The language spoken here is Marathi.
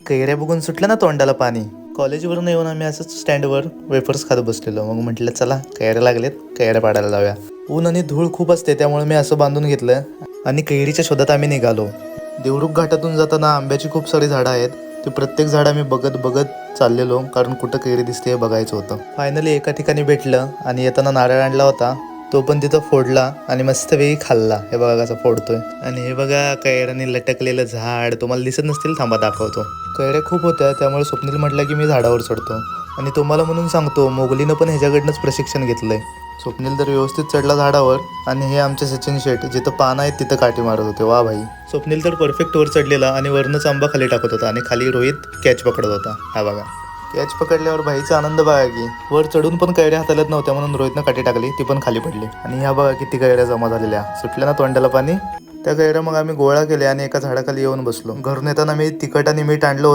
कैऱ्या बघून सुटलं ना तोंडाला पाणी. कॉलेजवरून येऊन आम्ही असंच स्टँडवर वेफर्स खात बसलेलो. मग म्हटलं चला कैऱ्या लागलेत, कैऱ्या पाडायला जाऊया. ऊन आणि धूळ खूप असते त्यामुळे मी असं बांधून घेतलं आणि कैरीच्या शोधात आम्ही निघालो. देवरुख घाटातून जाताना आंब्याची खूप सारी झाडं आहेत. ते प्रत्येक झाड आम्ही बघत बघत चाललेलो, कारण कुठं कैरी दिसते हे बघायचं होतं. फायनली एका ठिकाणी भेटलं आणि येताना नारळ आणला होता, तो पण तिथं फोडला आणि मस्तपैकी खाल्ला. हे बघा कसं फोडतोय. आणि हे बघा कैऱ्याने लटकलेलं झाड, तुम्हाला दिसत नसतील, थांबा दाखवतो. कैऱ्या खूप होत्या त्यामुळे स्वप्नील म्हटलं की मी झाडावर चढतो. आणि तुम्हाला म्हणून सांगतो, मोगलीनं पण ह्याच्याकडनंच प्रशिक्षण घेतलंय. स्वप्नील तर व्यवस्थित चढला झाडावर आणि हे आमचे सचिन शेठ जिथं पानं आहेत तिथं काठी मारत होते. वा भाई. स्वप्नील तर परफेक्ट वर चढलेला आणि वरनंच आंबा खाली टाकत होता आणि खाली रोहित कॅच पकडत होता. हा बघा, कॅच पकडल्यावर भाईचा आनंद बघा की. वर चढून पण कैऱ्या हाताळत नव्हत्या म्हणून रोहितनं काठी टाकली, ती पण खाली पडली. आणि ह्या बघा किती कैऱ्या जमा झालेल्या, सुटल्या ना तोंडाला पाणी. त्या कैऱ्या मग आम्ही गोळा केल्या आणि एका झाडाखाली येऊन बसलो. घरून येताना मी तिखट आणि मीठ आणलं होतं.